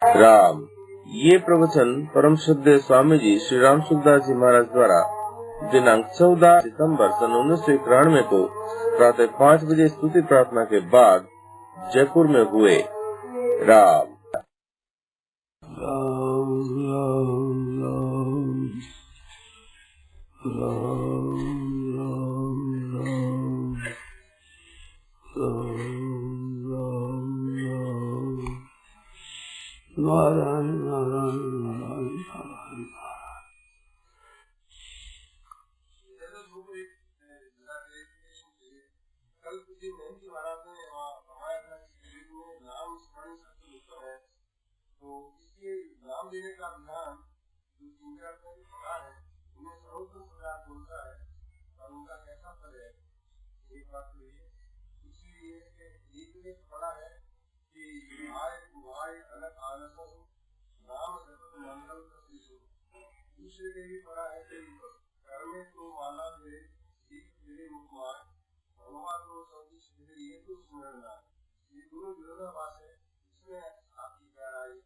राम। ये प्रवचन परम श्रद्धेय स्वामी जी श्री राम सुखदास जी महाराज द्वारा दिनांक 14 सितंबर सन 1991 को प्रातः 5 बजे स्तुति प्रार्थना के बाद जयपुर में हुए। राम राम राम राम राम राम राम राम राम नारायण नारायण नारायण नारायण नाम देने का विधान जो चिंतन में पढ़ा है उन्हें सर्वोत्तम प्रकार बोलता है और उनका कैसा फल है एक बात तो ये इसीलिए एक ने पढ़ा है कि भाई अलग आनंद नाम जगत मंगल प्रसिद्ध। दूसरे ने भी पढ़ा है कि कर्मे तो माला दे मेरे मुखमान भगवान को सब कुछ ये तो स्मरणा ये दोनों विरोधाभास है। इसमें आपकी गहराई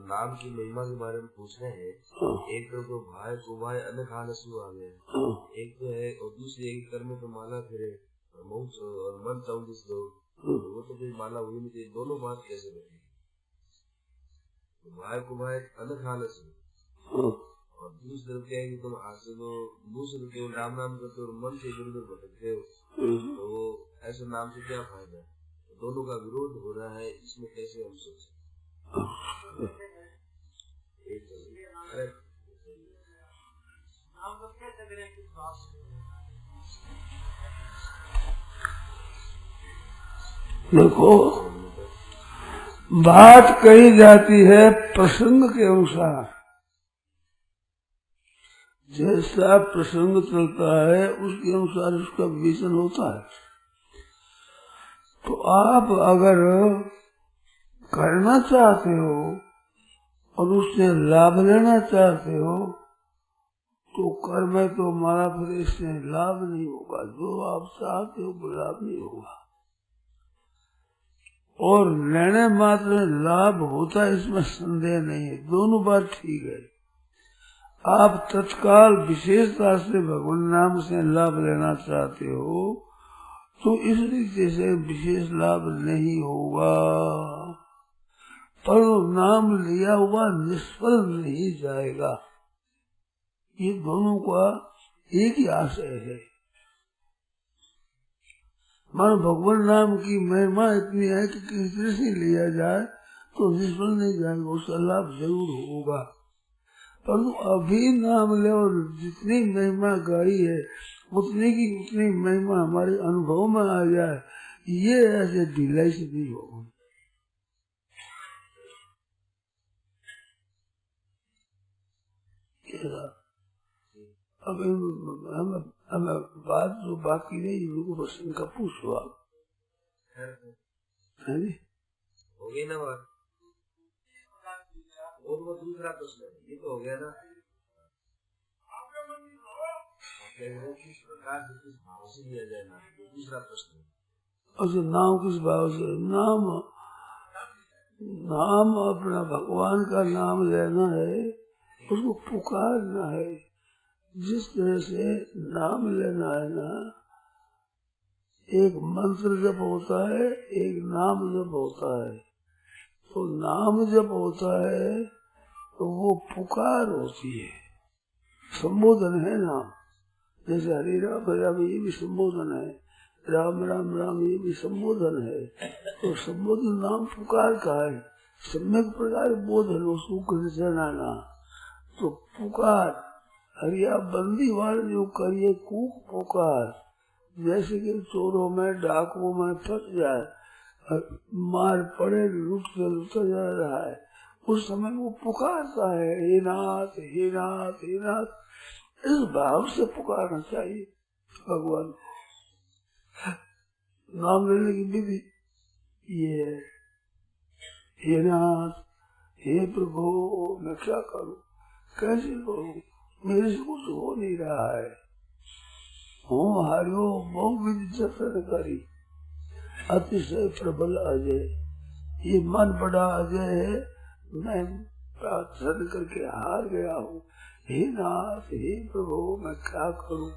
नाम की महिमा के बारे में पूछ रहे हैं। एक तो भाई को भाई अन्य आलसू आ गए, एक तो है और दूसरी एक कर्म तो माला फिरे और मन 24 दो वो तो कोई माला हुई नहीं थी। दोनों बात कैसे बनी? तो भाई को भाई अन्य आलसू और दूसरे क्या है कि तुम आंसू दो दूसरे के राम नाम करते हो मन से इधर उधर भटकते हो तो ऐसे नाम से क्या फायदा? दोनों का विरोध हो रहा है, इसमें कैसे हम सोचें? देखो, बात कही जाती है प्रसंग के अनुसार। जैसा प्रसंग चलता है उसके अनुसार उसका विवेचन होता है। तो आप अगर करना चाहते हो और उससे लाभ लेना चाहते हो तो कर में तो हमारा फिर इससे लाभ नहीं होगा। जो आप चाहते हो वो लाभ नहीं होगा और लेने मात्र लाभ होता है, इसमें संदेह नहीं है। दोनों बात ठीक है। आप तत्काल विशेषता से भगवान नाम से लाभ लेना चाहते हो तो इस रीति से विशेष लाभ नहीं होगा, पर नाम लिया हुआ निष्फल नहीं जाएगा। ये दोनों का एक ही आशय है। मान भगवान नाम की महिमा इतनी है कि किसी से लिया जाए तो निष्फल नहीं जाएगा, उसका लाभ जरूर होगा। परंतु अभी नाम ले और जितनी महिमा गाई है उतनी की उतनी महिमा हमारे अनुभव में आ जाए, ये ऐसे ढिलाई से नहीं होगा। अब हमें बात जो बाकी रही उनको प्रश्न का पूछो आप। हो गई ना बात? और वो दूसरा प्रश्न ये तो हो गया ना, किस प्रकार से किस भाव से लिया जाए ना, दूसरा प्रश्न। अच्छा, नाम किस भाव से? नाम अपना भगवान का नाम लेना है, उसको पुकारना है। जिस तरह से नाम लेना है ना, एक मंत्र जप होता है, एक नाम जप होता है। तो नाम जप होता है तो वो पुकार होती है, संबोधन है नाम। जैसे हरे राम राम ये भी संबोधन है, राम राम राम ये भी संबोधन है। तो संबोधन नाम पुकार का है। सम्यक प्रकार बोधन उसको कृष्ण नाना। तो पुकार हरिया बंदी वाले जो करिए कूक पुकार, जैसे कि चोरों में डाकुओं में फंस जाए, मार पड़े लुट से लुटा जा रहा है, उस समय वो पुकारता है हे नाथ हे नाथ हे नाथ। इस भाव से पुकारना चाहिए भगवान को। नाम लेने की विधि ये है, हे नाथ हे प्रभु मैं क्या करूं, कैसे करूं, मेरे से कुछ हो नहीं रहा है। हूँ हारो बहु विधि जतन करी, अतिशय प्रबल अजय। ये मन बड़ा अजय है, मैं प्रार्थना करके हार गया हूँ, हे नाथ हे प्रभु मैं क्या करूँ।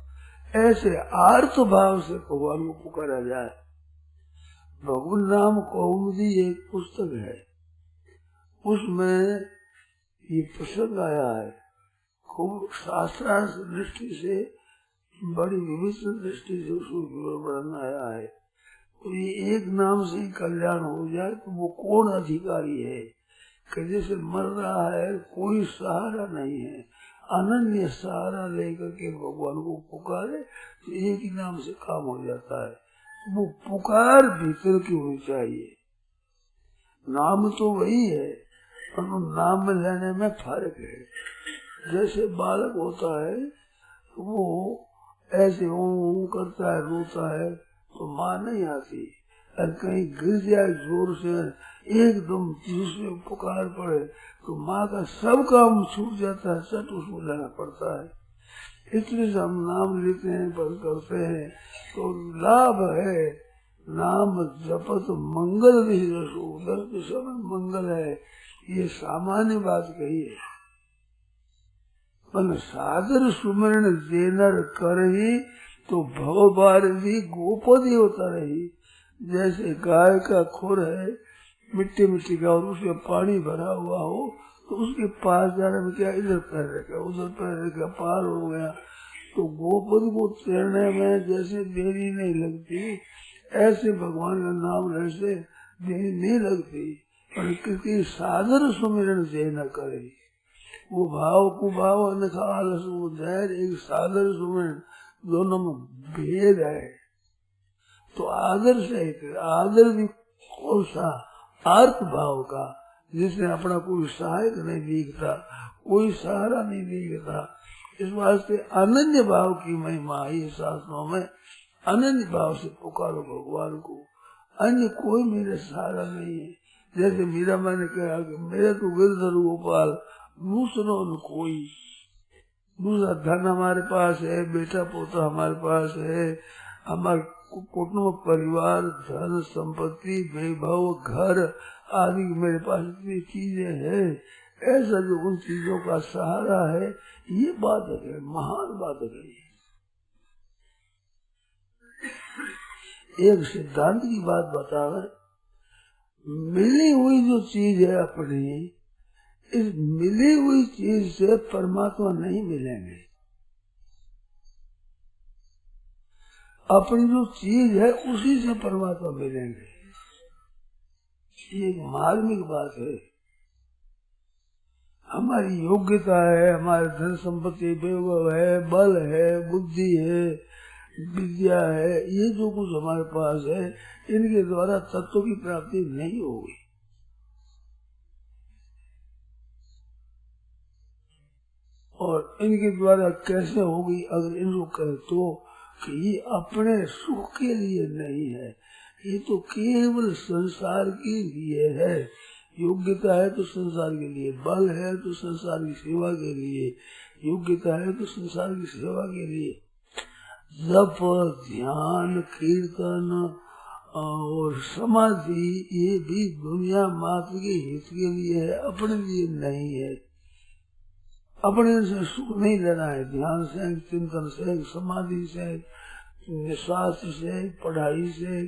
ऐसे आर्त भाव से भगवान को पुकारा जाए। भगवान नाम कौमुदी एक पुस्तक है, उसमें ये प्रसंग आया है। खूब शास्त्रार्थ दृष्टि से, बड़ी विविध दृष्टि से उसको विवरण आया है। तो ये एक नाम से ही कल्याण हो जाए तो वो कौन अधिकारी है कि जैसे मर रहा है, कोई सहारा नहीं है, अनन्य सहारा लेकर के भगवान को पुकारे तो एक ही नाम से काम हो जाता है। वो पुकार भीतर की होनी चाहिए। नाम तो वही है, पर नाम में लेने में फर्क है। जैसे बालक होता है वो ऐसे ऊँ करता है, रोता है तो माँ नहीं आती, और कहीं गिर जाए जोर से एकदम दूसरे पुकार पड़े तो माँ का सब काम छूट जाता है, सट उसको लेना पड़ता है। इसलिए हम नाम लेते हैं, पर करते हैं तो लाभ है। नाम जपत मंगल विशेषो, 10 दिशा में मंगल है, ये सामान्य बात कही है। पर सादर सुमरण जेनर कर ही तो भव भारती गोपदी होता रही। जैसे गाय का खुर है मिट्टी मिट्टी का और उसके पानी भरा हुआ हो तो उसके पास जाने में क्या, इधर पैर रखा उधर पैर रखा, पार हो गया। तो गोपद को तैरने में जैसे देरी नहीं लगती, ऐसे भगवान का नाम लेने से देरी नहीं लगती। और किसी सादर सुमिरन से न करे, वो भाव कुभाव अन्यथा आलस वो धैर्य, एक सादर सुमिरन दोनों में भेद है। तो आदर से, आदर भी कौन सा, आर्त भाव का, जिसने अपना कोई सहायक नहीं दिखता, कोई सहारा नहीं दिखता। इस वास्ते अनन्य भाव की महिमा है शास्त्रों में। अनन्य भाव से पुकारो भगवान को, अन्य कोई मेरे सहारा नहीं है। जैसे मीरा मैंने कहा कि मेरे तो गिरधर गोपाल, दूसरों न कोई। दूसरा धन हमारे पास है, बेटा पोता हमारे पास है, हमारे कुटुंब परिवार धन संपत्ति वैभव घर आदि मेरे पास इतनी चीजें हैं। ऐसा जो उन चीजों का सहारा है, ये बाधक है, महान बाधक है। एक सिद्धांत की बात बता रहे, मिली हुई जो चीज है अपनी, इस मिली हुई चीज से परमात्मा नहीं मिलेंगे। अपनी जो चीज है उसी से परमात्मा मिलेंगे। ये एक मार्मिक बात है। हमारी योग्यता है, हमारे धन संपत्ति वैभव है, बल है, बुद्धि है, विद्या है, ये जो कुछ हमारे पास है, इनके द्वारा तत्व की प्राप्ति नहीं होगी। और इनके द्वारा कैसे होगी, अगर इनको कहे तो कि ये अपने सुख के लिए नहीं है, ये तो केवल संसार के लिए है। योग्यता है तो संसार के लिए, बल है तो संसार की सेवा के लिए, योग्यता है तो संसार की सेवा के लिए। जप ध्यान कीर्तन और समाधि ये भी दुनिया मात्र के हित के लिए है, अपने लिए नहीं है। अपने से सुख नहीं लेना है। ध्यान से, चिंतन से, समाधि से, शास्त्र से, पढ़ाई से,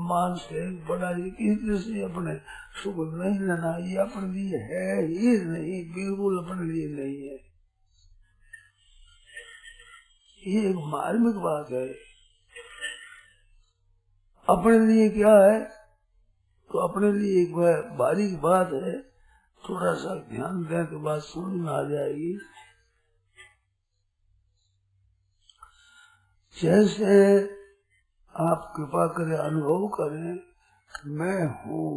मान से, पढ़ाई किसी से अपने सुख नहीं लेना। ये अपने लिए है ही नहीं, बिल्कुल अपने लिए नहीं है। ये एक मार्मिक बात है। अपने लिए क्या है, तो अपने लिए एक बारीक बात है, थोड़ा सा ध्यान दें तो बात समझ में आ जाएगी। जैसे आप कृपा करें, अनुभव करें कि मैं हूँ,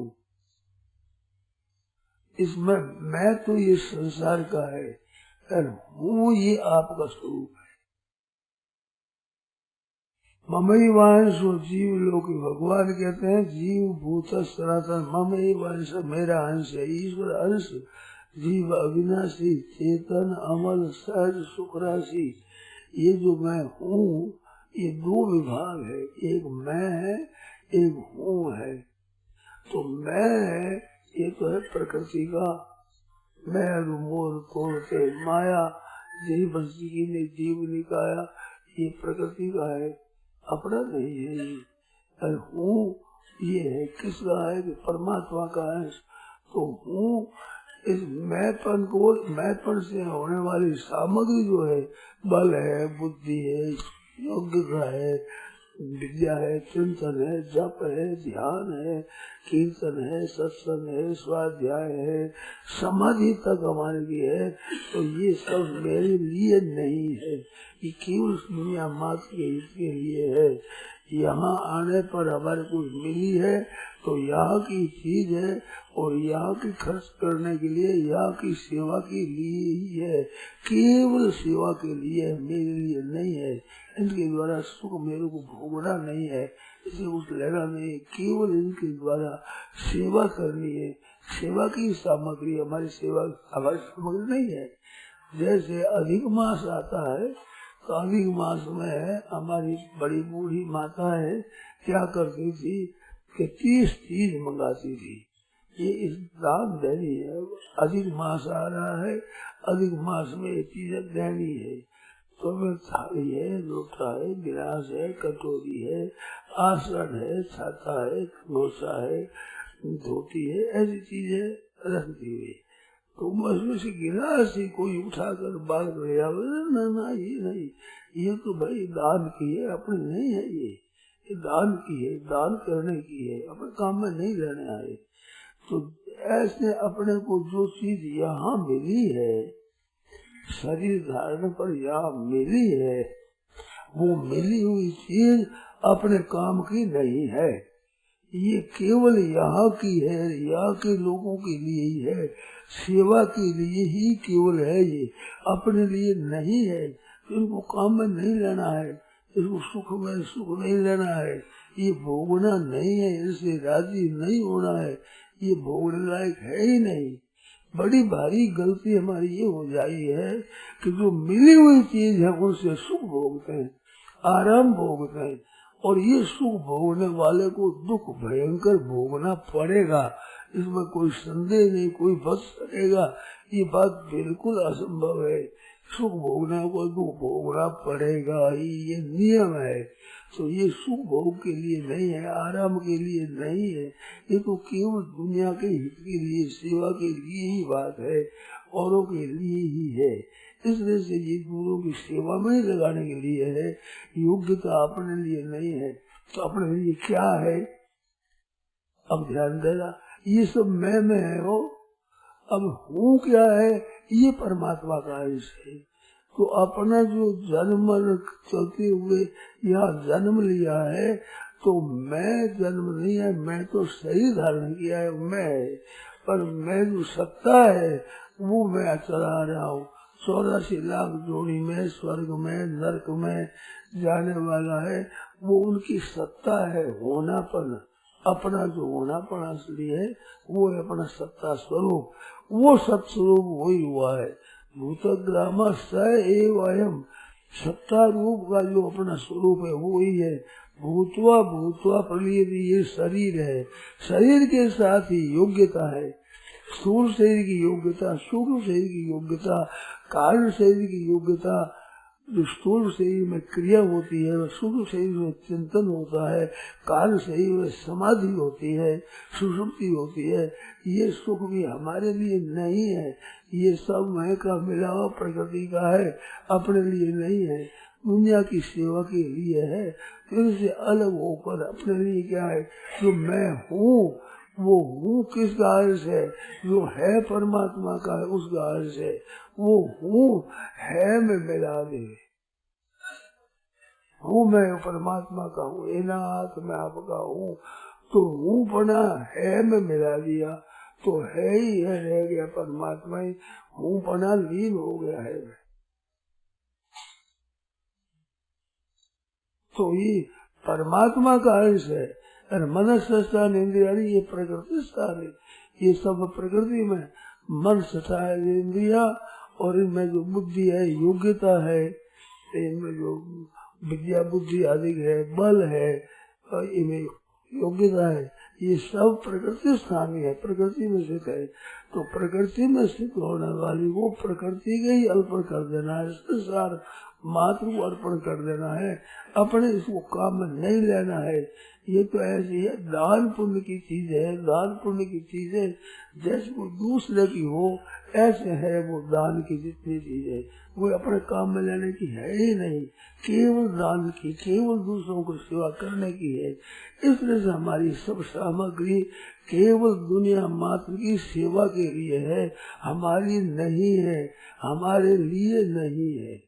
इसमें मैं तो ये संसार का है, और हूँ ये आपका स्वरूप है। ममई वांशो जीव लोक, भगवान कहते हैं जीव भूत सनातन, ममई वांश मेरा अंश है, ईश्वर अंश, जीव अविनाशी चेतन अमल सहज सुख राशि। ये जो मैं हूँ, ये दो विभाग है, एक मैं है, एक हूँ है। तो मैं ये तो है प्रकृति का, मैं मोर तोड़ते माया जी बंसी ने जीव निकाया, ये प्रकृति का है, अपना नहीं है ये। और हूँ ये है किसका है कि परमात्मा का है। तो हूँ इस मैंपन को, मैंपन से होने वाली सामग्री जो है, बल है, बुद्धि है, योग्यता है, विद्या है, चिंतन है, जप है, ध्यान है, कीर्तन है, सत्संग है, स्वाध्याय है, समाधि तक हमारे लिए है। तो ये सब मेरे लिए नहीं है, ये केवल दुनिया मात्र के हित के लिए है। यहाँ आने पर हमारे को मिली है तो यहाँ की चीज है और यहाँ की खर्च करने के लिए, यहाँ की सेवा के लिए ही है, केवल सेवा के लिए, मेरे लिए नहीं है। इनके द्वारा सुख मेरे को भोगना नहीं है, इसे कुछ लेना नहीं, केवल इनके द्वारा सेवा करनी है। सेवा की सामग्री हमारी सेवा, हमारी सामग्री नहीं है। जैसे अधिक मास आता है तो अधिक मास में हमारी बड़ी बूढ़ी माता है क्या करती थी कि 30 चीज मंगाती थी। ये इस दान देनी है, अधिक मास आ रहा है, अधिक मास में ये चीजें देनी है। तो में थाली है, लोटा है, गिलास है, कटोरी है, आसन है, छाता है, डोसा है, धोती है, ऐसी चीजें रखती हुई। तो उसमें से गिलास ही कोई उठाकर बाल कर ना ये नहीं, ये तो भाई दान की है, अपने नहीं है, ये दान की है, दान करने की है, अपने काम में नहीं रहने आए। तो ऐसे अपने को जो चीज यहाँ मिली है, शरीर धारण पर यहाँ मिली है, वो मिली हुई चीज अपने काम की नहीं है, ये केवल यहाँ की है, यहाँ के लोगों के लिए ही है, सेवा के लिए ही केवल है, ये अपने लिए नहीं है। इनको काम में नहीं लेना है, इसको सुख में सुख नहीं लेना है, ये भोगना नहीं है, इससे राजी नहीं होना है, ये भोगने लायक है ही नहीं। बड़ी भारी गलती हमारी ये हो जाई है कि जो मिली हुई चीज है उनसे सुख भोगते हैं, आराम भोगते हैं, और ये सुख भोगने वाले को दुख भयंकर भोगना पड़ेगा, इसमें कोई संदेह नहीं, कोई बच सकेगा, ये बात बिल्कुल असंभव है। सुख भोगने को दुख भोगना पड़ेगा ही, ये नियम है। तो ये सुख भोग के लिए नहीं है, आराम के लिए नहीं है, ये तो केवल दुनिया के हित के लिए, सेवा के लिए ही बात है, औरों के लिए ही है। इसलिए से ये गुरु की सेवा में ही लगाने के लिए है, योग्यता अपने लिए नहीं है। तो अपने लिए क्या है, अब ध्यान देना, ये सब मैं में है हो। अब हूँ क्या है, ये परमात्मा का अंश है। तो अपना जो जन्म चलते हुए यहाँ जन्म लिया है, तो मैं जन्म नहीं है, मैं तो शरीर धारण किया है, मैं है, पर मैं जो सत्ता है वो मैं चला रहा हूँ। 84 लाख जोड़ी में, स्वर्ग में, नरक में जाने वाला है, वो उनकी सत्ता है, होनापन। अपना जो होनापन असली है वो है अपना सत्ता स्वरूप, वो सत्स्वरूप वही हुआ है। भूतग्राम स एव अयम, सत्ता रूप का जो अपना स्वरूप है वो ही है। भूतवा भूतवा प्रलीन, ये शरीर है, शरीर के साथ ही योग्यता है, स्थूल शरीर की योग्यता, सूक्ष्म शरीर की योग्यता, कारण शरीर की योग्यता। जो स्थूल शरीर में क्रिया होती है, सूक्ष्म शरीर में चिंतन होता है, कारण शरीर में समाधि होती है, सुषुप्ति होती है। ये सुख भी हमारे लिए नहीं है, ये सब मैं का मिला हुआ प्रकृति का है, अपने लिए नहीं है, दुनिया की सेवा के लिए है। फिर से अलग होकर अपने लिए क्या है, जो मैं हूँ, वो हूँ किसका अंश है, जो है परमात्मा का है उसका अंश है। वो हूँ है में मिला दे, हूँ मैं परमात्मा का हूँ, एनाथ मैं आपका हूँ, तो हूँ बना है में मिला दिया, तो है ही है, रह गया परमात्मा ही, हूँ बना लीन हो गया है। तो ये परमात्मा का अंश है। और मनस्य स्थान इंद्रिया, ये प्रकृति स्थान है, ये सब प्रकृति में मन सता है इंद्रिया, और इनमें जो बुद्धि है, योग्यता है, इनमें जो विद्या बुद्धि अधिक है, बल है, और इनमें योग्यता है, ये सब प्रकृति स्थानीय है, प्रकृति में स्थित है। तो प्रकृति में स्थित होने वाली वो प्रकृति के ही अर्पण कर देना है, संसार मात्र को अर्पण कर देना है, अपने इसको काम में नहीं लेना है। ये तो ऐसी है, दान पुण्य की चीज है, दान पुण्य की चीज है। जैसे वो दूसरे की हो ऐसे है वो दान की जितनी चीज है, वो अपने काम में लेने की है ही नहीं, केवल दान की, केवल दूसरों को सेवा करने की है। इसलिए से हमारी सब सामग्री केवल दुनिया मात्र की सेवा के लिए है, हमारी नहीं है, हमारे लिए नहीं है।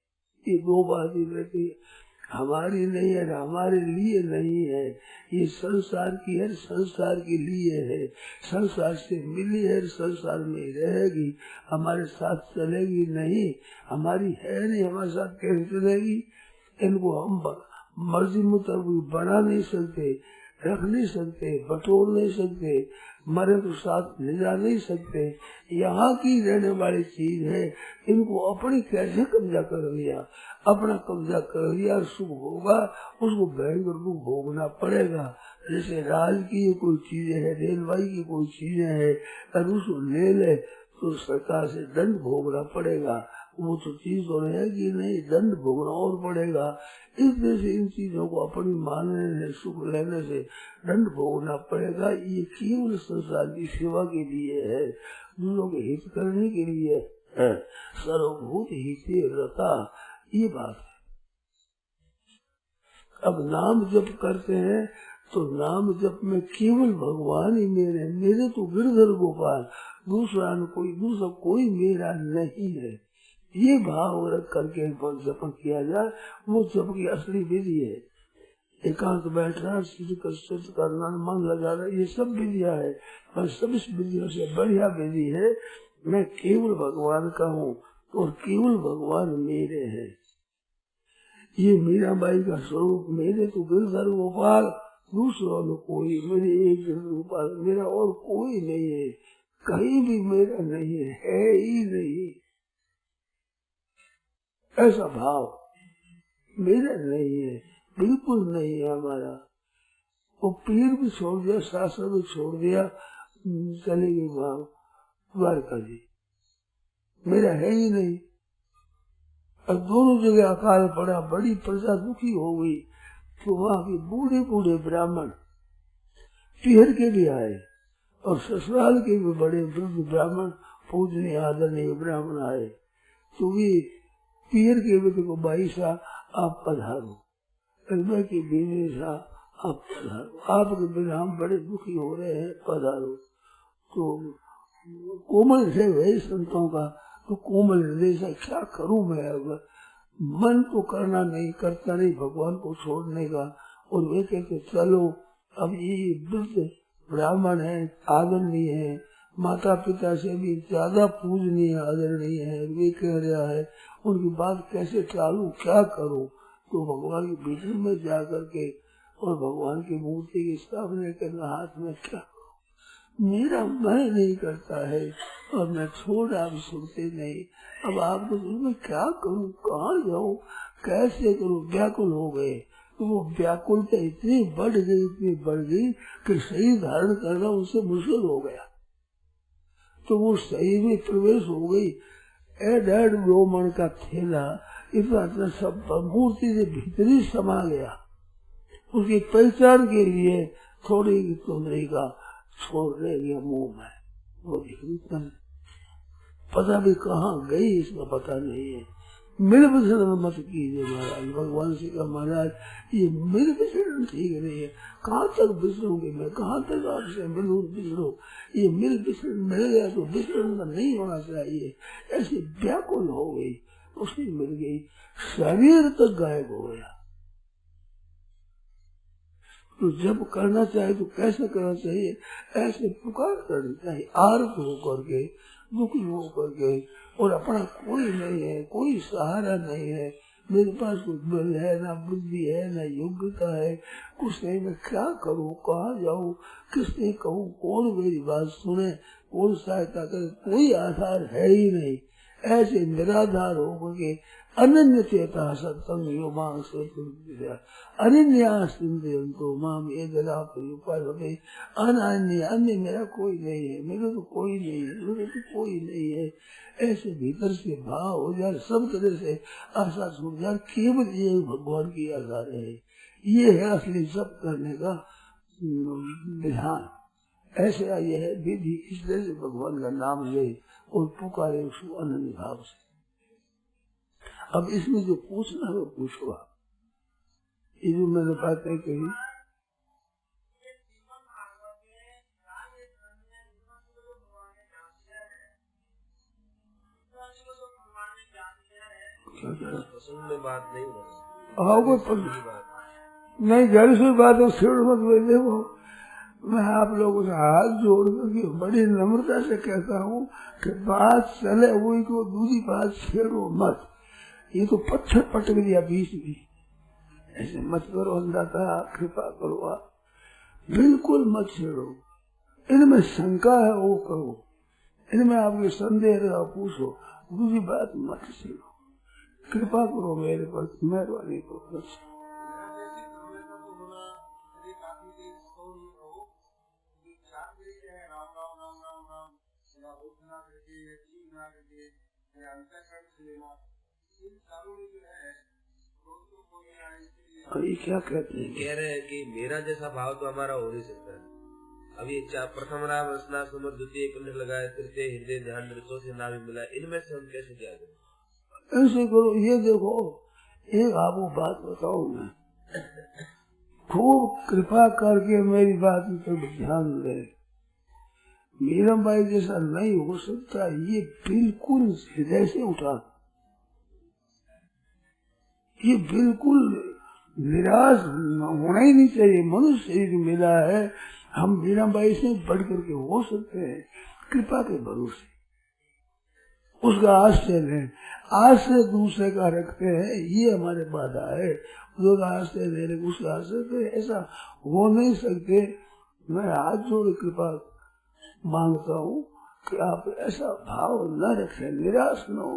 ये दो बात ही रहती है, हमारी नहीं है, हमारे लिए नहीं है। ये संसार की है, संसार के लिए है, संसार से मिली है, संसार में रहेगी, हमारे साथ चलेगी नहीं, हमारी है नहीं, हमारे साथ कैसे चलेगी। इनको हम मर्जी मुताबिक बना नहीं सकते, रख नहीं सकते, बटोर नहीं सकते, मरे तो साथ ले जा नहीं सकते। यहाँ की रहने वाली चीज है, इनको अपनी कैसे कब्जा कर लिया, अपना कब्जा कर लिया, सुख होगा उसको भयंकर दुख भोगना पड़ेगा। जैसे राज की कोई चीजें है, रेलवाई की कोई चीजें है, अगर उसको ले ले तो सरकार से दंड भोगना पड़ेगा। वो तो चीज तो रहेगी नहीं, दंड भोगना और पड़ेगा। इसलिए से इन चीजों को अपनी मानने से, सुख लेने से दंड भोगना पड़ेगा। ये केवल संसार की सेवा के लिए है, दूसरों के हित करने के लिए है। सर्वभूत हिते रता, ये बात है। अब नाम जप करते हैं तो नाम जप में केवल भगवान ही मेरे तो गिरधर गोपाल, दूसरा कोई मेरा नहीं है। ये भाव रख करके जप किया जाए, वो जप की असली विधि है। एकांत बैठना, सिद्ध करना, मन लगाना, ये सब विधियां है, पर सब इस विधियों से बढ़िया विधि है मैं केवल भगवान का हूँ और केवल भगवान मेरे हैं। ये मीराबाई का स्वरूप, मेरे तो गिरधर गोपाल, दूसरों में कोई, मेरे एक गिरधर गोपाल, मेरा और कोई नहीं है, कहीं भी मेरा नहीं है ही नहीं। ऐसा भाव मेरा नहीं है, बिल्कुल नहीं है हमारा। वो पीर भी छोड़ दिया, शास्त्र भी छोड़ दिया, चले गए भाव द्वारका जी, मेरा है ही नहीं। और दोनों जगह अकाल पड़ा, बड़ी प्रजा दुखी हो गई। तो वहाँ के बूढ़े बूढ़े ब्राह्मण पीहर के भी आए और ससुराल के भी बड़े वृद्ध ब्राह्मण, पूजनीय आदरणीय ब्राह्मण आए। तो वे पीहर के भी को बाई सा आप पधारो, कलबे की बीवी सा आप पधारो, आपके बिना हम बड़े दुखी हो रहे हैं, पधारो। तो कोमल से वही संतों का तो कोमल हृदय से क्या करूं मैं, अब मन तो करना नहीं, करता नहीं भगवान को छोड़ने का। और वे कहते चलो, अब ये वृद्ध ब्राह्मण है, आदरणीय है, माता पिता से भी ज्यादा पूजनीय आदरणीय है, वे कह रहा है, उनकी बात कैसे टालू, क्या करूं। तो भगवान के भीतर में जा करके और भगवान की मूर्ति के सामने करना, हाथ में क्या, मेरा मन नहीं करता है और मैं छोड़ आप सुनते नहीं। अब आपको मैं क्या करूं, कहाँ जाऊं, कैसे करूं, व्याकुल हो गए। तो वो व्याकुलता इतनी बढ़ गई कि सही धारण करना उससे मुश्किल हो गया। तो वो सही में प्रवेश हो गई। 1.5-2 मन का थैला इतना सब मूर्ति से भीतरी समा गया। उसकी पहचान के लिए थोड़ी तुमरी का छोड़ रह गया मुंह में, वो पता भी कहाँ गई इसका पता नहीं है। मिल विसरण मत कीजिए महाराज, भगवान से कहा महाराज ये मिल विसरण ठीक नहीं है, कहाँ तक विसरूंगी मैं, कहाँ तक आपसे मिलूं विसरूं। ये मिल विसरण मिल गया तो विसरण नहीं होना चाहिए। ऐसे व्याकुल हो गई, उसकी मिल गई, शरीर तक गायब हो गया। तो जब करना चाहिए तो कैसे करना चाहिए, ऐसे पुकार करनी चाहिए, आर्त होकर के, दुखी होकर के, और अपना कोई नहीं है, कोई सहारा नहीं है, मेरे पास कुछ बल है ना, बुद्धि है ना, योग्यता है, कुछ नहीं, मैं क्या करूँ, कहाँ जाऊँ, किसने कहूँ, कौन मेरी बात सुने, कौन सहायता करे, कोई आधार है ही नहीं। ऐसे निराधार होकर के अनन्य चेता सत्संग यो मांग से अनन्यास्तो माम ये जला अनन्य अन्य मेरा कोई नहीं है, मेरे तो कोई नहीं है, मेरे तो कोई नहीं है, ऐसे भीतर से भाव हो जाए, सब तरह से आशा छूट जाए, केवल ये भगवान की आशा रहे। ये है असली सब करने का विधान। ऐसे ये है विधि। इस तरह से भगवान का नाम ले और पुकारे उसको अनन्य भाव से। अब इसमें जो पूछना है वो पूछो आप। ये जो मैंने बातें कही, में बात नहीं नहीं घर से बात हो, छेड़ मत बोले। वो मैं आप लोगों से हाथ जोड़ करके बड़ी नम्रता से कहता हूँ कि बात चले वही को, दूसरी बात छेड़ो मत। ये तो पत्थर पटक दिया बीच में, ऐसे मत करो। अंदाता कृपा करो, आप बिल्कुल मत छेड़ो। इनमें शंका है वो करो, इनमें आपके संदेह है पूछो, दूसरी बात मत छेड़ो। कृपा करो मेरे पर, मेहरबानी करो। ये क्या कहते हैं? कह रहे हैं कि मेरा जैसा भाव तो हमारा हो नहीं सकता है। अब ये प्रथम राम रचना समझ, द्वितीय कुंड लगाए, तृतीय हृदय ध्यान, चौथे नाभि मिला, इनमें से हम कैसे क्या करें? ऐसे करो। ये देखो, एक आपको बात बताओ, मैं खूब कृपा करके मेरी बात पर ध्यान दे। मीरा बाई जैसा नहीं हो सकता, ये बिल्कुल हृदय से उठा। ये बिल्कुल निराश होना ही नहीं चाहिए। मनुष्य शरीर मिला है, हम मीरा बाई से बढ़ करके हो सकते हैं कृपा के भरोसे। उसका आश्रय लें, आश्रय दूसरे का रखते हैं, ये हमारे बाधा है। उसका आश्रय ले रहे, उसका आश्रय, ऐसा हो नहीं सकते। मैं हाथ जोड़ कृपा मांगता हूँ कि आप ऐसा भाव न रखें, निराश न हो।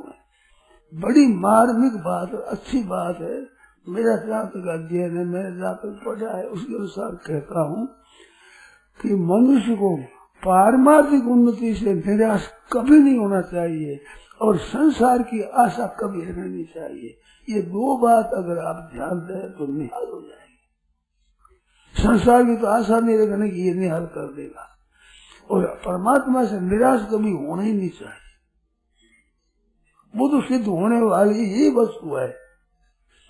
बड़ी मार्मिक बात, अच्छी बात है। मेरा जहाँ तक अध्ययन है, मैंने जहाँ तक पढ़ा है, उसके अनुसार कहता हूँ कि मनुष्य को पारमार्थिक उन्नति से निराश कभी नहीं होना चाहिए और संसार की आशा कभी रखनी नहीं चाहिए। ये दो बात अगर आप ध्यान दें तो निहाल हो जाएगी। संसार की तो आशा नहीं रखने की, ये निहाल कर देगा। और परमात्मा से निराश कभी होना ही नहीं चाहिए। वो तो सिद्ध होने वाली ही वस्तु है।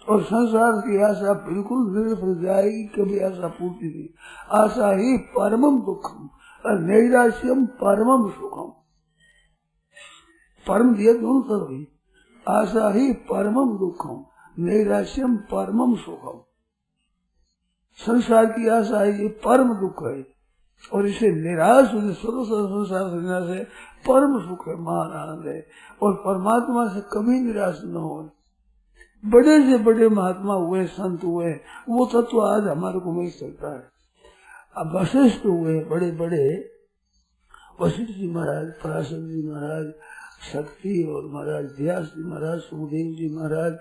और संसार की आशा बिल्कुल निरफल जाएगी, कभी आशा पूर्ति नहीं। आशा ही परमम दुखम और नैराश्यम परमम सुखम। परम दिया दोनों तरफ ही। आशा ही परमम दुखम, नैराश्यम परमम सुखम। संसार की आशा ये परम दुख है और इसे निराश होने संसार से परम सुख है, महान आनंद है। और परमात्मा से कभी निराश न हो। बड़े से बड़े महात्मा हुए, संत हुए, वो तत्व आज हमारे को मिल सकता है। अब वशिष्ठ हुए बड़े बड़े, वशिष्ठ जी महाराज, पराशर जी महाराज, शक्ति और महाराज व्यास जी महाराज, सुखदेव जी महाराज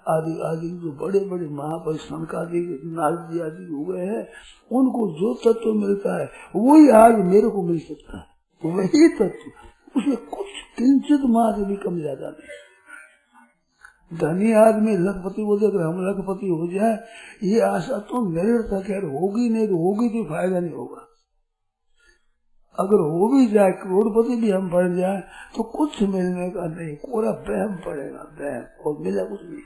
आदि आदि जो बड़े बड़े महापुरुष सनकादि नारद जी आदि हुए हैं, उनको जो तत्व मिलता है वही आज मेरे को मिल सकता है। वही तत्व, उसमें कुछ किंचित मात्र भी कम ज्यादा नहीं। धनी आदमी लखपति हो जाए, हम लखपति हो जाए, ये आशा तो निरर्थक है। होगी नहीं तो होगी तो फायदा नहीं होगा। अगर हो भी जाए, करोड़पति भी हम बढ़ जाए तो कुछ मिलने का नहीं, पूरा बहम पड़ेगा, बहम, और मिला कुछ नहीं।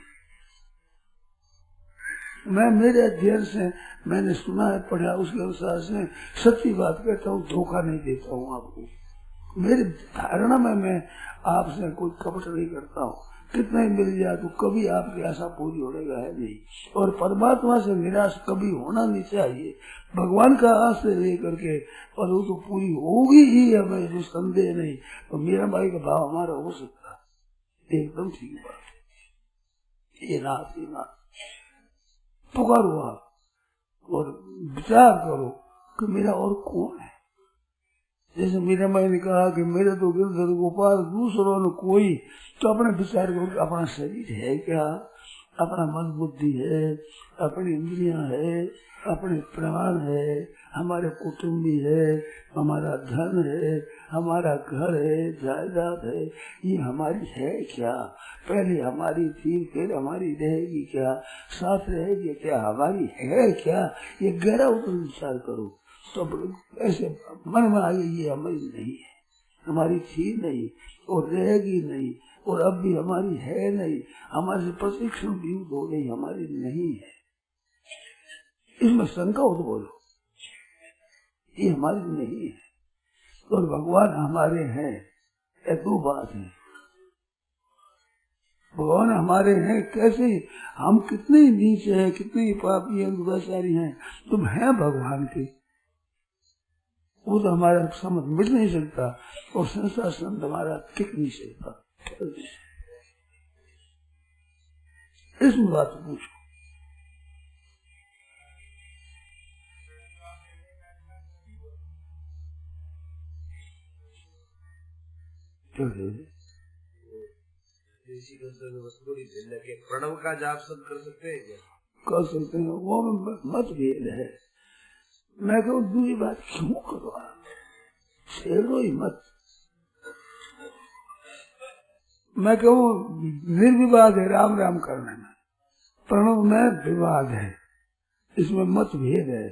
मैं मेरे अध्ययन से मैंने सुना है, पढ़ा, उसके अनुसार से सच्ची बात कहता हूँ, धोखा नहीं देता हूँ आपको। मेरी धारणा में मैं आपसे कोई कपट नहीं करता हूँ। कितना ही मिल जाए तो कभी आपकी आशा पूरी होगा है नहीं। और परमात्मा से निराश कभी होना नहीं चाहिए। भगवान का आश्रय लेकर के, और वो तो पूरी होगी ही, हमें जो संदेह नहीं। तो मीरा बाई का भाव हमारा हो सकता है, एकदम ठीक बात है। ये नाथ पुकारो आप और विचार करो कि मेरा और कौन है। जैसे मीरा माई ने कहा कि मेरे तो गिरधर गोपाल दूसरों ने कोई, तो अपने विचार करो कि अपना शरीर है क्या, अपना मन बुद्धि है, अपनी इंद्रियां है, अपने प्राण है, हमारे कुटुंबी है, हमारा धन है, हमारा घर है, जायदाद है, ये हमारी है क्या? पहले हमारी थी, फिर हमारी रहेगी क्या, साथ रहेगी क्या, हमारी है क्या? ये गहरा ऊपर विचार करो तो ऐसे मन में आगे ये हमारी नहीं है, हमारी थी नहीं और रहेगी नहीं और अब भी हमारी है नहीं, हमारे से प्रशिक्षण भी हो गई, हमारी नहीं है। इसमें शंका हो तो बोलो, ये हमारी नहीं है और भगवान हमारे हैं, ये दो बात है। भगवान हमारे हैं कैसे? हम कितने नीचे हैं, कितने पापी हैं, दुराचारी हैं, तुम हैं भगवान के, वो तो हमारा समझ मिट नहीं सकता और संसार संत हमारा टिक नहीं सकता। इसमें बात पूछो। प्रणव का जाप सब कर सकते हैं क्या? कर सकते हैं, वो मत भेद है। मैं कहूँ दूसरी बात क्यों करो, छेड़ो ही मत। मैं कहूँ निर्विवाद है राम राम करने में, प्रणव में विवाद है, इसमें मतभेद है।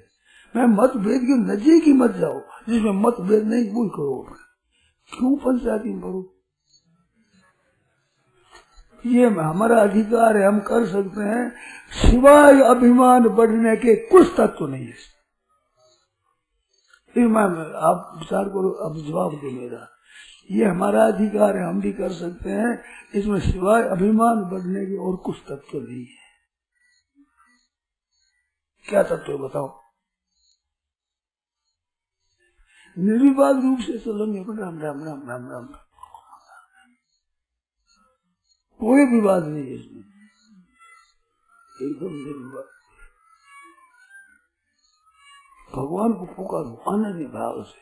मैं मतभेद के नजदीक ही मत जाओ, जिसमें मतभेद नहीं वो करो। क्यों पंचायती में करो? ये हमारा अधिकार है, हम कर सकते हैं, सिवाय अभिमान बढ़ने के कुछ तत्व नहीं है। आप विचार करो, अब जवाब दो मेरा। ये हमारा अधिकार है, हम भी कर सकते हैं, इसमें सिवाय अभिमान बढ़ने के और कुछ तत्व नहीं है। क्या तत्व है बताओ? निर्विवाद रूप से चलेंगे, राम राम राम राम राम, कोई विवाद नहीं है इसमें, एकदम निर्विवाद। भगवान को पुकारो अनन्य भाव से,